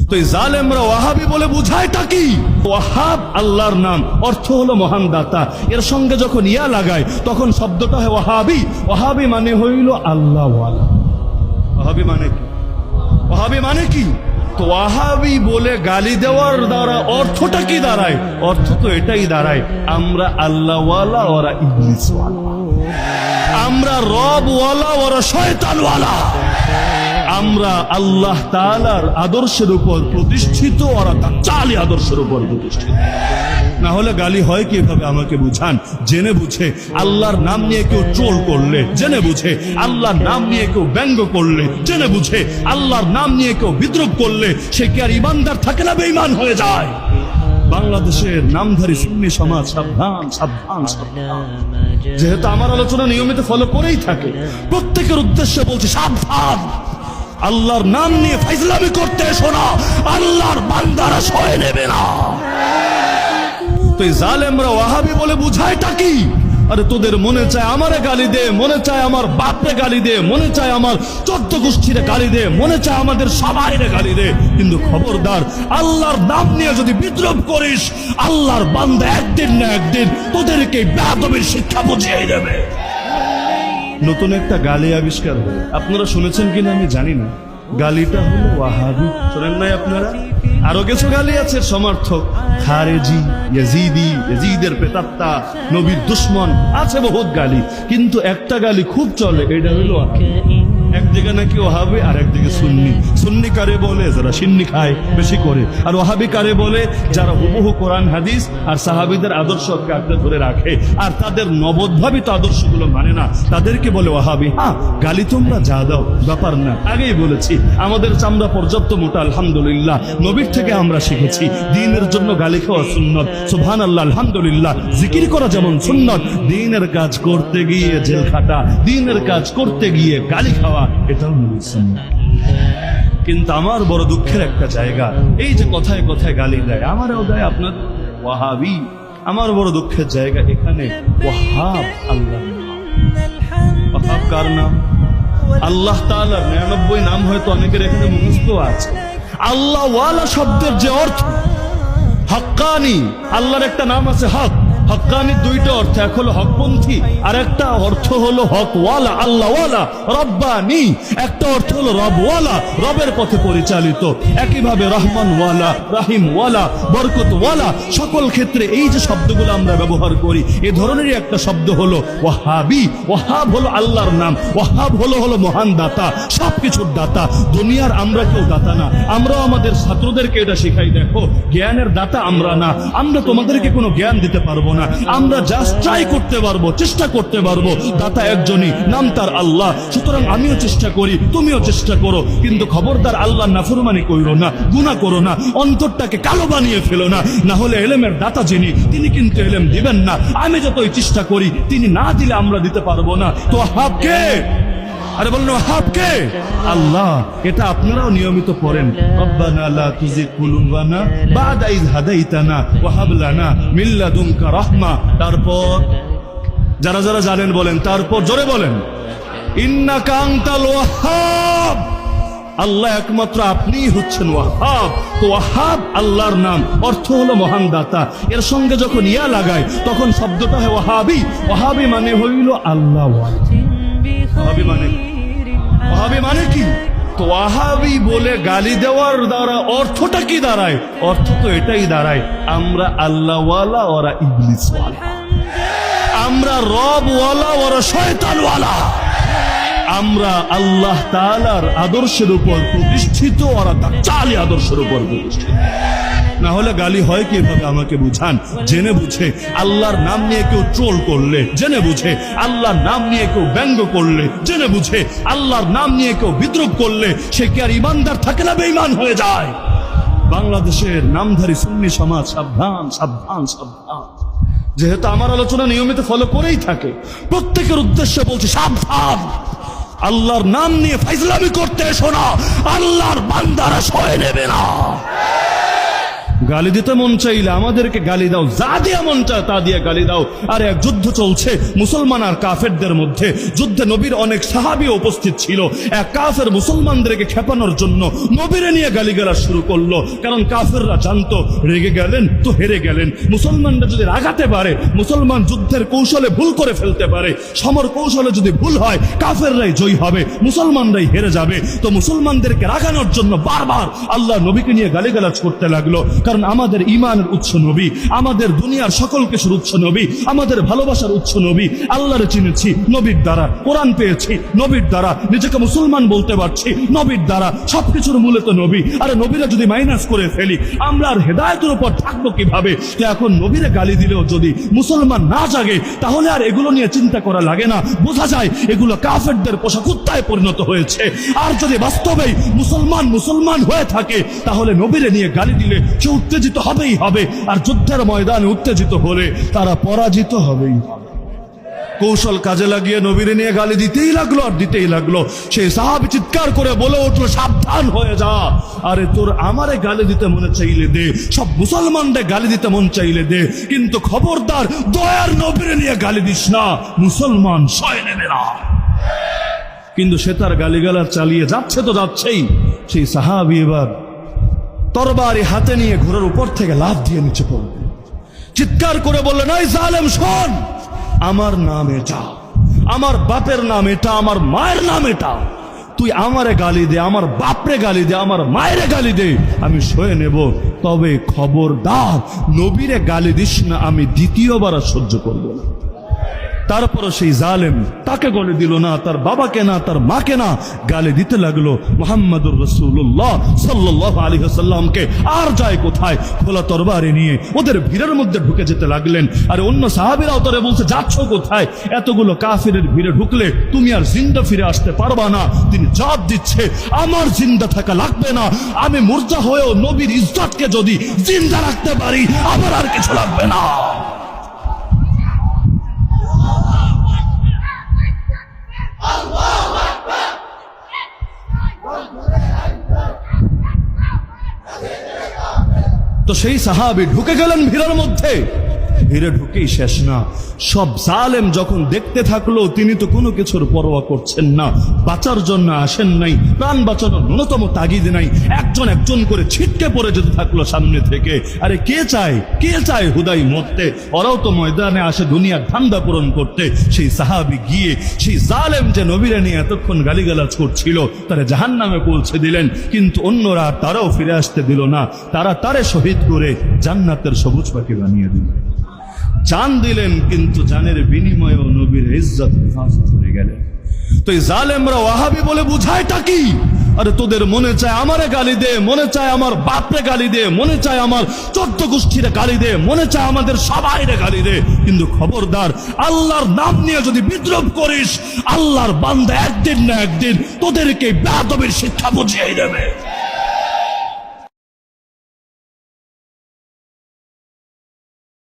তো এই জালেমরা ওয়াহাবি বলে বুঝায়টা কি? ওয়াহাব আল্লাহর নাম, অর্থ হলো মহান দাতা। এর সঙ্গে যখন ইয়া লাগায় তখন শব্দটা হয় ওয়াহাবি। ওয়াহাবি মানে হইল আল্লাহওয়ালা। ওয়াহাবি মানে কি? ওয়াহাবি মানে কি? তো ওয়াহাবি বলে গালি দেওয়ার দ্বারা অর্থটা কি দাঁড়ায়? অর্থ তো এটাই দাঁড়ায় আমরা আল্লাহওয়ালা, ওরা ইবলিসওয়ালা। আমরা রবওয়ালা, ওরা শয়তানওয়ালা। আমরা আল্লাহ তাআলার আদর্শের উপর প্রতিষ্ঠিত, ওরা দাজ্জালি আদর্শের উপর প্রতিষ্ঠিত। না হলে গালি হয় কিভাবে আমাকে বুঝান। জেনে বুঝে আল্লাহর নাম নিয়ে কেউ ট্রোল করলে, জেনে বুঝে আল্লাহর নাম নিয়ে কেউ ব্যঙ্গ করলে, জেনে বুঝে আল্লাহর নাম নিয়ে কেউ বিদ্রুপ করলে, সে কি আর ইমানদার থাকে না বেঈমান হয়ে যায়? বাংলাদেশের নামধারী সুন্নি সমাজ সাবধান, সাবধান, সাবধান। যেহেতু আমার আলোচনা নিয়মিত ফলো করেই থাকে, প্রত্যেকের উদ্দেশ্যে বলছি সাবধান। আল্লাহর নাম নিয়ে ফাইজলামি করতে এসো না, আল্লাহর বান্দারা সয়ে নেবে না। তো এই জালেমরা ওয়াহাবি বলে বুঝায়টা কি? আরে তোদের মনে চায় আমারে গালি দে, মনে চায় আমার বাপরে গালি দে, মনে চায় আমার 14 গোষ্ঠীরে গালি দে, মনে চায় আমাদের সবাইরে গালি দে, কিন্তু খবরদার আল্লাহর নাম নিয়ে যদি বিদ্রোহ করিস, আল্লাহর বান্দা একদিন না একদিন তোদেরকে বেয়াদবির শিক্ষা বুঝিয়ে দেবে। নতুন একটা গালি আবিষ্কার হলো, আপনারা শুনেছেন কিনা আমি জানি না। গালিটা হলো ওয়াহাবি। শোনেন নাই আপনারা? আরো কিছু গালি আছে, সমর্থক, খারেজি, ইয়াজিদি, ইয়াজিদের প্রেতাত্মা, নবীর দুশমন, আছে বহুত গালি। কিন্তু একটা গালি খুব চলে, এটা হলো ওয়াহাবি। একদিকে নাকি ওয়াহাবি আর একদিকে সুন্নি। সুন্নি কারে বলে? যারা সিন্নি খায় বেশি করে। আর ওয়াহাবি কারে বলে? যারা হুবহু কোরআন হাদিস আর সাহাবীদের আদর্শকে আঁকড়ে ধরে রাখে আর তাদের নবদ্ভাবিত আদর্শগুলো মানে না, তাদেরকে বলে ওয়াহাবি। হ্যাঁ, গালি তোমরা যা দাও, ব্যাপার না। আগেই বলেছি আমাদের চামড়া পর্যাপ্ত মোটা, আলহামদুলিল্লাহ। নবীর থেকে আমরা শিখেছি দ্বীনের জন্য গালি খাওয়া সুন্নত। সুবহানাল্লাহ, আলহামদুলিল্লাহ। জিকির করা যেমন সুন্নত, দ্বীনের কাজ করতে গিয়ে জেল খাটা, দ্বীনের কাজ করতে গিয়ে গালি খাওয়া, এটাও নবীর সুন্নাহ। কিন্তু আমার বড় দুঃখের একটা জায়গা, এই যে কথায় কথায় গালি দেয়, আমারও দেয় আপনার ওয়াহাবি। আমার বড় দুঃখের জায়গা এখানে ওয়াহাব আল্লাহ। ওয়াহাব কার নাম? আল্লাহ তাআলার 99 নাম হয়তো অনেকের এখানে মুখস্থ আছে। আল্লাহ ওয়ালা শব্দের যে অর্থ হক্কানি, আল্লাহর একটা নাম আছে হক। হক্কানির দুইটা অর্থ, এক হলো হকপন্থী আর একটা অর্থ হলো হকওয়ালা, আল্লাহওয়ালা। রব্বানি একটা অর্থ হলো রবওয়ালা, রবের পথে পরিচালিত। একইভাবে রহমানওয়ালা, রাহিমওয়ালা, বরকতওয়ালা। সকল ক্ষেত্রে এই যে শব্দগুলো আমরা ব্যবহার করি, এ ধরনেরই একটা শব্দ হলো ওয়াহাবি। ওয়াহাব হলো আল্লাহর নাম, ওয়াহাব হলো মহান দাতা, সবকিছুর দাতা। দুনিয়ার আমরা কেউ দাতা না। আমরাও আমাদের ছাত্রদেরকে এটা শিখাই, দেখো জ্ঞানের দাতা আমরা না, আমরা তোমাদেরকে কোনো জ্ঞান দিতে পারবো না। আমরা জাস্ট ট্রাই করতে পারবো, চেষ্টা করতে পারবো। দাতা একজনই, নাম তার আল্লাহ। সুতরাং আমিও চেষ্টা করি, তুমিও চেষ্টা করো, কিন্তু খবরদার আল্লাহ নাফরমানি করো না, গুনাহ করো না, অন্তরটাকে কালো বানিয়ে ফেলো না। না হলে এলেমের দাতা যিনি, তিনি কিন্তু এলেম দিবেন না। আমি যতই চেষ্টা করি, তিনি না দিলে আমরা দিতে পারবো না। তো ওয়াহাব কে? আরে বলুন ওয়াহাব কে? আল্লাহ। এটা আপনারাও নিয়মিত পড়েন, রব্বানা লা তুজিগ কুলুবানা বা'দা ইয হাদাইতানা ওয়া হাব লানা মিন লাদুনকা রাহমা। তারপর যারা যারা জানেন বলেন, তারপর জোরে বলেন, ইন্নাকা আনতাল ওয়াহাব। আল্লাহ একমাত্র আপনিই হচ্ছেন ওয়াহাব। তো ওয়াহাব আল্লাহর নাম, অর্থ হলো মহান দাতা। এর সঙ্গে যখন ইয়া লাগায় তখন শব্দটা হয় ওয়াহাবি। ওয়াহাবি মানে হইল আল্লাহওয়ালা। ওয়াহাবি মানে কি? তো ওয়াহাবি বলে গালি দেওয়ার দ্বারা অর্থটা কি দাঁড়ায়? অর্থ তো এটাই দাঁড়ায় আমরা আল্লাহওয়ালা, ওরা ইবলিসওয়ালা। আমরা রবওয়ালা, ওরা শয়তানওয়ালা। আমরা আল্লাহ তাআলার আদর্শের উপর প্রতিষ্ঠিত, ওরা দাজ্জালি আদর্শের উপর প্রতিষ্ঠিত। না হলে গালি হয় কিভাবে আমাকে বুঝান। জেনে বুঝে আল্লাহর নাম নিয়ে কেউ ট্রোল করলে, জেনে বুঝে আল্লাহর নাম নিয়ে কেউ ব্যঙ্গ করলে, জেনে বুঝে আল্লাহর নাম নিয়ে কেউ বিদ্রুপ করলে, সে কি আর ইমানদার থাকে না বেঈমান হয়ে যায়? বাংলাদেশের নামধারী সুন্নি সমাজ সাবধান, সাবধান, সাবধান। যেহেতু আমার আলোচনা নিয়মিত ফলো করেই থাকে, প্রত্যেকের উদ্দেশ্যে বলছি সাবধান। আল্লাহর নাম নিয়ে ফাইজলামি করতে এসো না, আল্লাহর বান্দারা সয়ে নেবে না। গালি দিতে মন চাইলে আমাদেরকে গালি দাও, যা দিয়ে মন চায় তা দিয়ে গালি দাও। আর এক যুদ্ধ চলছে মুসলমান আর কাফেরদের মধ্যে। যুদ্ধে নবীর অনেক সাহাবী উপস্থিত ছিল। এক কাফের মুসলমানদেরকে খেপানোর জন্য নবীরে নিয়ে গালিগালাজ শুরু করলো, কারণ কাফেররা জানতো রেগে গেলেন তো হেরে গেলেন। মুসলমানরা যদি রাগাতে পারে, মুসলমান যুদ্ধের কৌশলে ভুল করে ফেলতে পারে, সমর কৌশলে যদি ভুল হয় কাফেররাই জয়ী হবে, মুসলমানরাই হেরে যাবে। তো মুসলমানদেরকে রাগানোর জন্য বারবার আল্লাহ নবীকে নিয়ে গালিগালাজ করতে লাগলো। কারণ আমাদের ঈমানের উৎস নবী, আমাদের দুনিয়ার সকল কিছুর উৎস নবী, আমাদের ভালোবাসার উৎস নবী। আল্লাহরে চিনেছি নবীর দ্বারা, কোরআন পেয়েছি নবীর দ্বারা, নিজেকে মুসলমান বলতে পারছি নবীর দ্বারা, সবকিছুর মূলে তো নবী। আরে নবীরা যদি মাইনাস করে ফেলি আমরা আর হেদায়েতের উপর থাকবো কিভাবে? এখন নবীরে গালি দিলেও যদি মুসলমান না জাগে তাহলে আর এগুলো নিয়ে চিন্তা করা লাগে না, বোঝা যায় এগুলো কাফেরদের পোষা কুত্তায় পরিণত হয়েছে। আর যদি বাস্তবেই মুসলমান মুসলমান হয়ে থাকে তাহলে নবীরে নিয়ে গালি দিলে সে উত্তেজিত হবেই হবে, আর যুদ্ধের ময়দানে উত্তেজিত হলে তারা পরাজিত হবেই। কৌশল কাজে লাগিয়ে নবীরে নিয়ে গালি দিতেই লাগলো আর দিতেই লাগলো। সেই সাহাবী চিৎকার করে বলে উঠলো, সাবধান হয়ে যা। আরে তোর আমারে গালি দিতে মনে চাইলে দে, সব মুসলমানদের গালি দিতে মন চাইলে দে, কিন্তু খবরদার দয়ার নবীরে নিয়ে গালি দিস না, মুসলমান সয় নেবে না। কিন্তু সে তার গালিগালাজ চালিয়ে যাচ্ছে তো যাচ্ছেই। সেই সাহাবী এবার তরবারি হাতে নিয়ে ঘোড়ার উপর থেকে লাফ দিয়ে নিচে পড়ল, চিৎকার করে বললেন, এই জালেম শোন, আমার নাম এটা, আমার বাপের নাম এটা, আমার মায়ের নাম এটা, তুই আমারে গালি দে, আমার বাপরে গালি দে, আমার মায়েরে গালি দে, আমি সয়ে নেব, তবে খবরদার নবীরে গালি দিস না, আমি দ্বিতীয়বার আর সহ্য করব না। তারপরও সেই জালেম তাকে গালি দিল না, তার বাবাকে না, তার মাকে না, গালি দিতে লাগলো মুহাম্মদুর রাসূলুল্লাহ সাল্লাল্লাহু আলাইহি ওয়াসাল্লামকে। আর যায় কোথায়? খোলা তরবারি নিয়ে ওদের ভিড়ের মধ্যে ঢুকে যেতে লাগলেন। আর অন্য সাহাবীরাও তারে বলছে, যাচ্ছ কোথায়? এতগুলো কাফিরের ভিড়ে ঢুকলে তুমি আর জিন্দা ফিরে আসতে পারবা না। তিনি জবাব দিচ্ছে, আমার জিন্দা থাকা লাগবে না, আমি মুর্দা হয়েও নবীর ইজ্জতকে যদি জিন্দা রাখতে পারি আমার আর কিছু লাগবে না। তো সেই সাহাবী ঢুকে গেলেন ভিড়ের মধ্যে। ভিড়ে ঢুকেই শেষ না, সব জালেম যখন দেখতে থাকলো তিনি তো কোনো কিছুর পরোয়া করছেন না, বাঁচার জন্য আসেন নাই, প্রাণ বাঁচানোর ন্যূনতম তাগিদ নাই, একজন একজন করে ছিটকে পড়ে যেতে থাকলো সামনে থেকে। আরে কে চায় হুদাই মরতে? ওরাও তো ময়দানে আসে দুনিয়ার ধান্দা পূরণ করতে। সেই সাহাবী গিয়ে সেই জালেম যে নবীরে নিয়ে এতক্ষণ গালিগালাজ করছিল তারা জাহান্নামে পৌঁছে দিলেন। কিন্তু অন্যরা তারাও ফিরে আসতে দিল না, তারা তারে শহীদ করে জান্নাতের সবুজ পাখি বানিয়ে দিল। জান দিলেন, কিন্তু জানের বিনিময়েও নবীর ইজ্জত হেফাজত হয়ে গেলেন। তো এই জালেমরা ওয়াহাবি বলে বুঝায়টা কি? আরে তোদের মনে চায় আমারে গালি দে, মনে চায় আমার বাপরে গালি দে, মনে চায় আমার 14 গোষ্ঠীরে গালি দে, মনে চায় আমাদের সবাইরে গালি দে, কিন্তু খবরদার আল্লাহর নাম নিয়ে যদি বিদ্রোহ করিস আল্লাহর বান্দা একদিন না একদিন তোদেরকে বেয়াদবির শিক্ষা বুঝিয়ে দেবে।